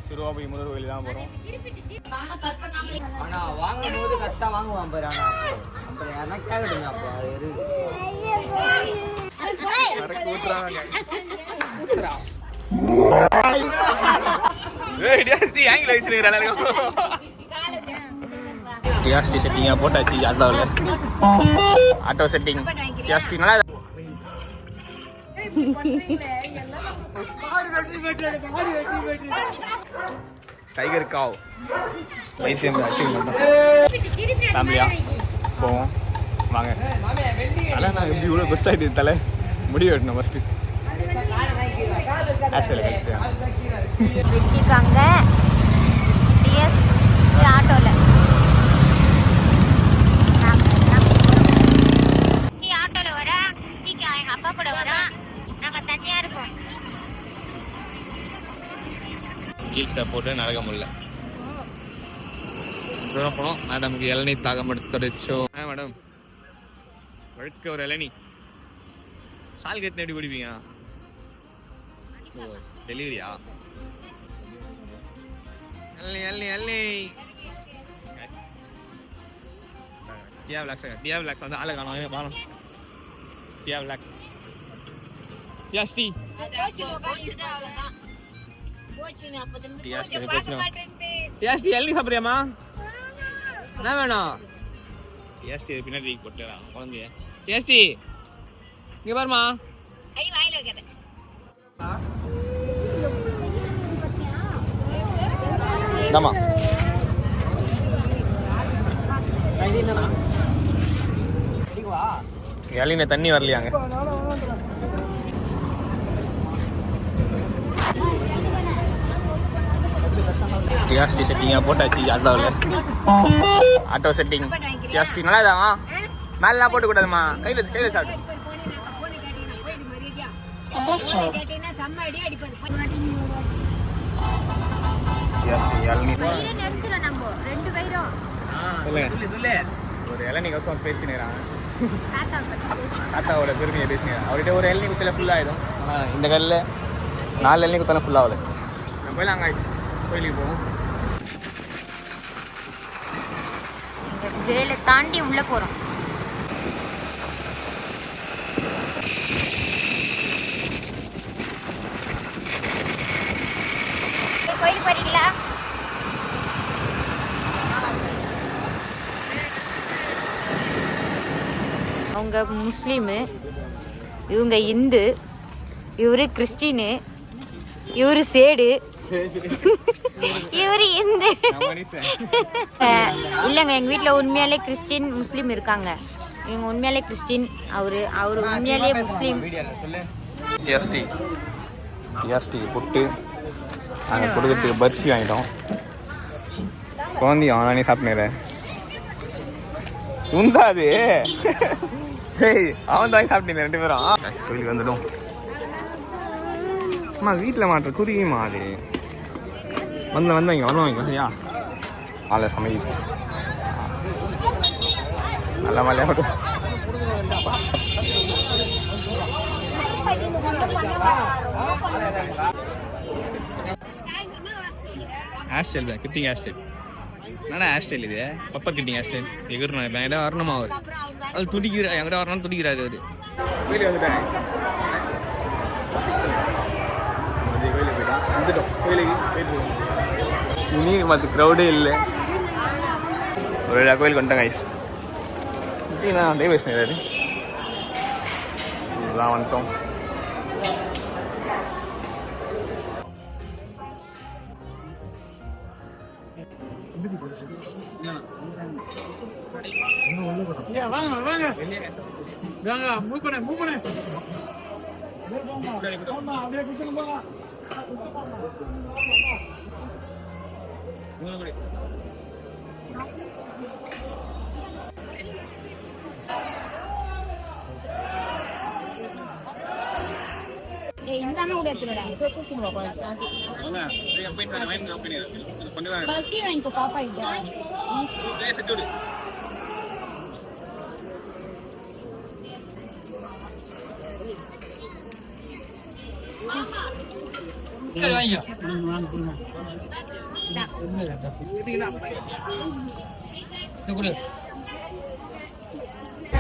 சிறுவாபுரி முருகர் கோயில் தான் போகிறோம். ஆனால் வாங்கும்போது கரெக்டாக வாங்குவான் பாரு. ஆனால் அப்புறம் யாருன்னா கேட்கட்டுங்க. அப்போ டிஆர்டி செட்டிங்காக போட்டாச்சு. ஆட்டோவில் ஆட்டோ செட்டிங் டிஆர்டி நல்லா டைகர் காவ் வைத்தியம் ஃபேமிலியா போவோம் வாங்க. தலை நான் எப்படி இவ்வளோ பெருசாகிட்டு தலை முடிவு வெட்டணும் ஃபஸ்ட்டு. வெட்டிக்காங்க ஆட்டோவில் ஆட்டோவில் வர எங்கள் அப்பா கூட வரோம். நாங்கள் தனியாக இருப்போம். ஹீல்ஸை போட்டு நடக்க முடியல. தூரம் போனோம். மேடமுக்கு இளநீ தாகம் எடுத்துடுச்சோ. மேடம் வழுக்க ஒரு இளநீ சால் கட்டின எப்படி குடிப்பீங்க? டெலிவரியா? இளநீ இளநீ இளநீ டியா விளாக்ஸ் வந்து ஆளை காணும். பாலம் டியா விளாக்ஸ் டியாஸ்டி டியாஸ்டி இளநீ சாப்பிட்றியாமா? என்ன வேணும்? டியாஸ்டி பின்னாடி போட்டுடா குழந்தைய. டியாஸ்டி இங்கே பாருமா. இந்தாமா இளநீ தண்ணி வரலையாங்க. டிஆர்டி செட்டிங்காக போட்டாச்சு. ஆட்டோ செட்டிங் டிஆர்டி நல்லா இதாமா. மேலாம் போட்டு கூடாதுமா. கையில் சாப்பிட்டு ஒரு இளநீ கவசம் பேசினேன். தாத்தாவோட பெருமையை பேசினேன். அவர்கிட்ட ஒரு இளநீ குச்சில ஃபுல்லாகிடும். இந்த கல்லில் 4 இளநீ குத்தாலும் ஃபுல்லாகல. நம்ம போய் நாங்கள் கோயிலுக்கு போவோம். வேலை தாண்டி உள்ள போறோம். கோயிலுக்கு வரீங்களா? அவங்க முஸ்லீமு, இவங்க இந்து, இவரு கிறிஸ்டினு, இவரு சேடு, இவரு இந்து. இல்லைங்க, எங்கள் வீட்டில் உண்மையாலே கிறிஸ்டின் முஸ்லீம் இருக்காங்க. இவங்க உண்மையாலே கிறிஸ்டின், அவரு உண்மையாலே முஸ்லீம். டிஆர்டி புட்டு நாங்கள் கொடுக்கறதுக்கு பர்ஃபி வாங்கிட்டோம். குழந்தை அவனானே சாப்பிட்றேன். உந்தாது அவன் தான் சாப்பிட்டீங்க 2 பேரும். கோயிலுக்கு வந்துடும். அம்மா வீட்டில் மாட்டுற குருவிமா அது வந்தவங்க வருவாங்க சரியா? ஆளை சமைக்குது நல்ல மலையாக வரும். ஹேர் ஸ்டைல் தான் கிட்டிங் ஹேர் ஸ்டைல். என்னடா ஹேர் ஸ்டைல் இது? பப்பர் கிட்டிங் ஹேர் ஸ்டைல். எகிரணும் என்கிட்ட வரணுமா? அவர் அது துடிக்கிற என்கிட்ட வரணும்னு துடிக்கிறாரு அவர். கோயிலுக்கு வந்துட்டேன். கோயிலுக்கு போயிட்டு நீங்க பார்த்து க்ரௌடே இல்லை. ஒரு கோயிலுக்கு வந்துட்டேன் கைஸ். நான் தேவஸ்னேராரு இதெல்லாம் வந்துட்டோம்.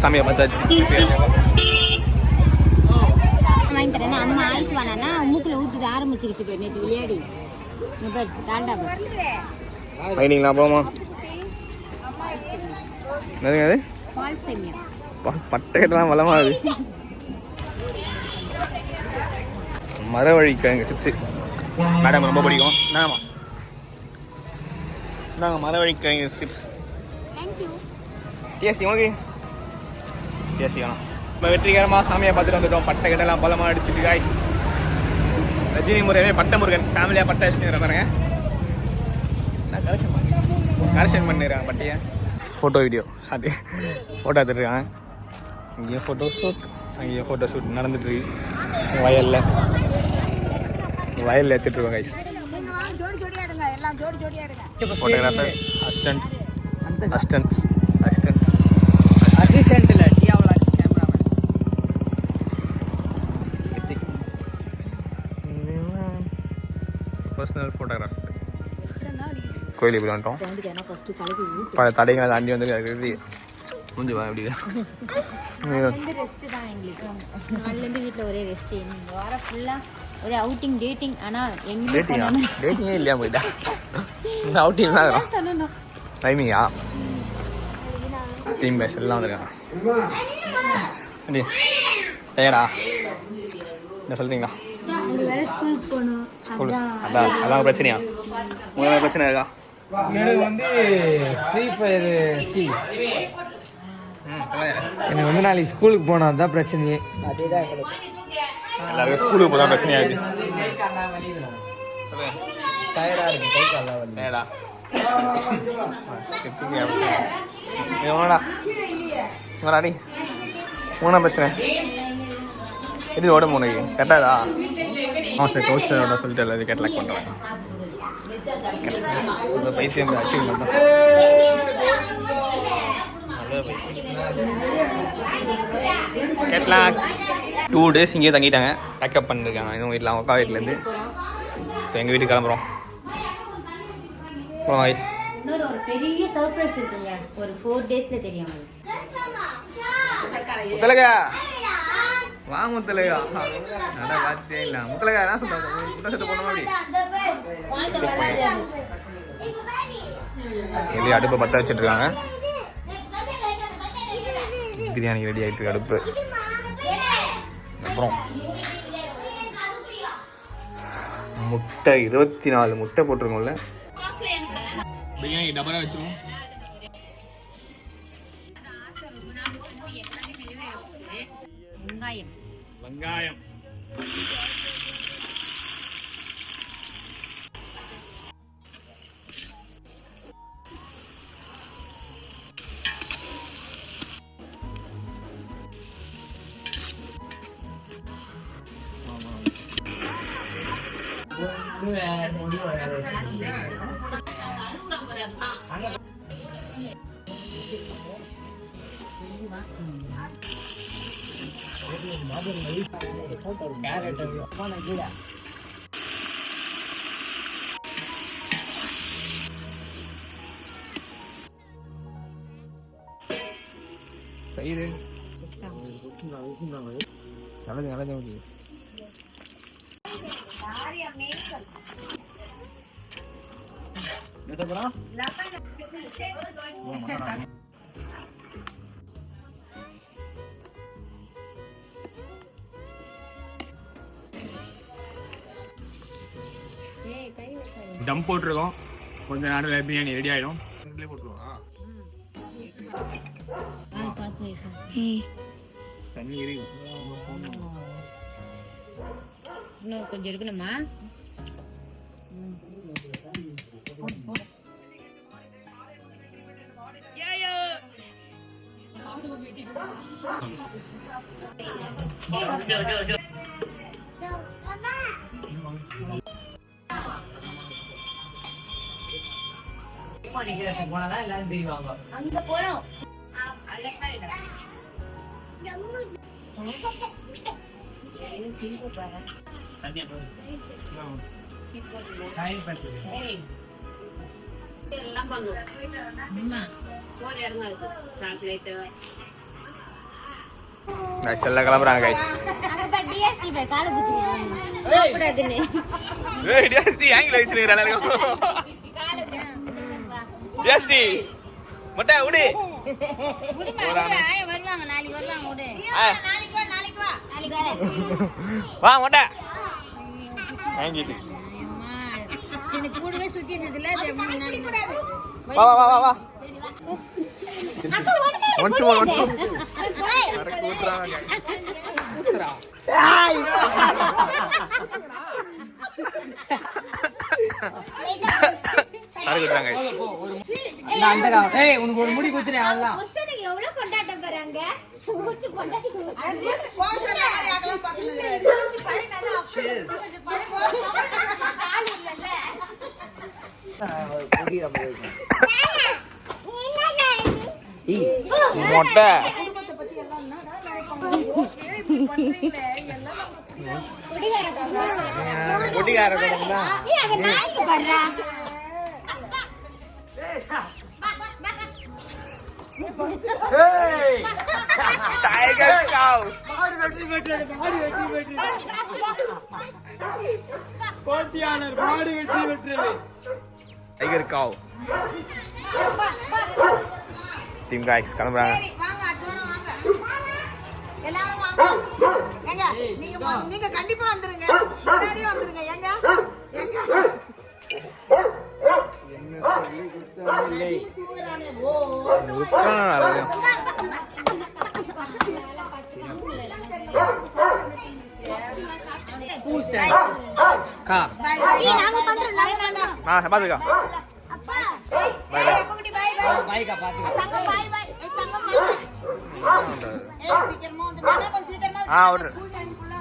சாமியை பார்த்தாச்சு. வாங்கி தரேன்னா அம்மா ஐஸ் வேணான்னா மூக்கில் ஊற்றிட்டு ஆரம்பிச்சிருச்சு போய் நேற்று விளையாடி இங்கே பேர் தாண்டா வாங்கினீங்களா போமா? என்னதுங்க அது? பால் சேமியா. பட்டை கட்டலாம் வளமாகுது. மரவழி கிழங்கு சிப்ஸு மேடம் ரொம்ப பிடிக்கும். என்னம்மா நாங்கள் மரவழி கிழங்கு சிப்ஸ். டேஸ்டி உனக்கு டேஸ்டி வேணும். நம்ம வெற்றிகரமாக சாமியை பார்த்துட்டு வந்துட்டோம். பட்டை கட்டெல்லாம் பலமாக அடிச்சுட்டு காய்ஸ். ரஜினி முறையவே பட்டை முருகன் ஃபேமிலியாக பட்டை அடிச்சுட்டு பாருங்க. நான் கரெக்ஷன் பண்ணிடுறாங்க பட்டையை. ஃபோட்டோ வீடியோ சாட்டி ஃபோட்டோ எடுத்துருக்காங்க. இங்கேயும் ஃபோட்டோ ஷூட், அங்கேயும் ஃபோட்டோ ஷூட் நடந்துட்டுருக்கு. வயலில் எடுத்துட்ருக்கோம் கைஸ். ஃபோட்டோகிராஃபர் அசிஸ்டன்ட் இல்லை டியாவில் கேமராமேன். Personal photographer. கோயில் இப்படி வந்துட்டோம். பல தடைகளை தாண்டி வந்து முடிஞ்சு வா எப்படி ரெஸ்ட்டு தான் எங்களுக்கு. நாலுலேருந்து வீட்டில் ஒரே ரெஸ்ட்டு. இந்த வாரம் ஃபுல்லாக ஒரே அவுட்டிங் டேட்டிங். ஆனால் எங்கேயும் டேட்டிங்கே இல்லையா போயிட்டா? அவுட்டிங் தான் டைமிங்கா? டீம் பேஸ் எல்லாம் வந்துருக்காங்க. ஏடா என்ன சொல்கிறீங்களா? ஸ்கூலுக்கு போகணும். ஸ்கூல் அதான் பிரச்சனையா? உங்களுக்கு பிரச்சனை இருக்கா? எனக்கு வந்து ஃப்ரீ ஃபயர் எனக்கு வந்து நாளைக்கு ஸ்கூலுக்கு போனால் தான் பிரச்சனையே. அதே தான் எல்லாருக்கும் ஸ்கூலுக்கு போதான் பிரச்சனையா இருக்கு. டயர்டாக இருக்கு, கை காலா வந்து ஏடா எவ்வளோடாடி மூணா பிரச்சனை எப்படி ஓட உனக்கு கரெக்டாதா? சார் கவுச் சாரோட சொல்லிட்டு எல்லாத்தையும் கேட்லாக் பண்ணுறேன். பைத்தியம் அச்சீவ் பண்ணுறேன். கேட்லாக் 2 days இங்கேயே தங்கிட்டாங்க. பேக்கப் பண்ணிருக்காங்க இன்னும் வீட்டில், அவங்க அக்கா வீட்டிலேருந்து. இப்போ எங்கள் வீட்டுக்கு கிளம்புறோம். போகலாம் வயசு. இன்னொரு ஒரு பெரிய சர்ப்ரைஸ் இருக்குங்க. ஒரு 4 daysல தெரியும். முத்தலகா வா முத்தலகா. நல்லா பார்த்தே இல்லை முத்தலகா. என்ன சொல்றாங்க? முத்தலகத்தை போன மாதிரி வெளியே அடுப்பை பற்ற வச்சுட்டு இருக்காங்க. பிரியாணி ரெடி ஆகிட்டு இருக்கு அடுப்பு. அப்புறம் முட்டை 24 முட்டை போட்டிருக்கோம்ல. பிரியாணி டபரா வச்சிருவோம். வெங்காயம் தயிர் நல்லது. டம் போட்டிருக்கோம். கொஞ்ச நேரம் பிரியாணி ரெடி ஆகிடும். தண்ணி இன்னும் கொஞ்சம் இருக்கணுமா? போனாதான் எல்லாரும் தெரியுவாங்க. அங்க போனோம். எல்லாம் பண்ணுவோம். சோறு இறங்காது சாக்லேட்டு கைஸ் எல்லாம் கிளம்புறாங்க கைஸ். டிஎஸ்டி ஆங்கில வச்சுருக்கிறாங்க. டிஎஸ்டி மொட்டை விடு. வருவாங்க நாளைக்கு வருவாங்க விடு. வா மொட்டை வாங்கிட்டு எனக்கு கூடவே சுத்தி இருந்ததுல வா வா வா வா. Once more once more. அரே கூட்றாங்க. கூட்றா. அரே கூட்றாங்க. நான் அந்த ஏய் உனக்கு ஒரு முடி குத்துறேன் அவ்வளவுதான். புத்தனுக்கு எவ்வளவு கொண்டாட்டம் போறாங்க. ஊத்து கொண்டாடி கோசல மாதிரி அகலம் பாத்துக்கிறாரு. கால் இல்லல்ல. புடியா போயிடு. மொட்டை குடிகார கூடங்களா? நீ அங்க நாய்க்கு பண்றா. ஏய் டைகர் கவ். மாடு வெட்டி கோட்டியானர் மாடு வெட்டி டைகர் கவ். டீம் गाइस கிளம்புறாங்க. சரி வாங்க அடுத்த வாரம் வாங்க. எல்லாரும் வாங்க. ஏங்க நீங்க கண்டிப்பா வந்துருங்க. முன்னாடியே வந்துருங்க. ஏங்க என்ன சொல்லி குத்தமில்லை. தூங்குறானே ஓ. பூஸ்டர் கா பை பை. நாங்க பண்றோம் நாங்க. பாத்துக்கோ. அப்பா ஏய் புகுடி பை பை. பைக்கா பாத்து தங்க பை பை. ஏய் தங்க பை பை. ஏய் சீக்கிரமா வந்து நான் கொஞ்சம் சீக்கிரமா ஆ, விடுறேன். ஸ்கூல் டைம் ஃபுல்லா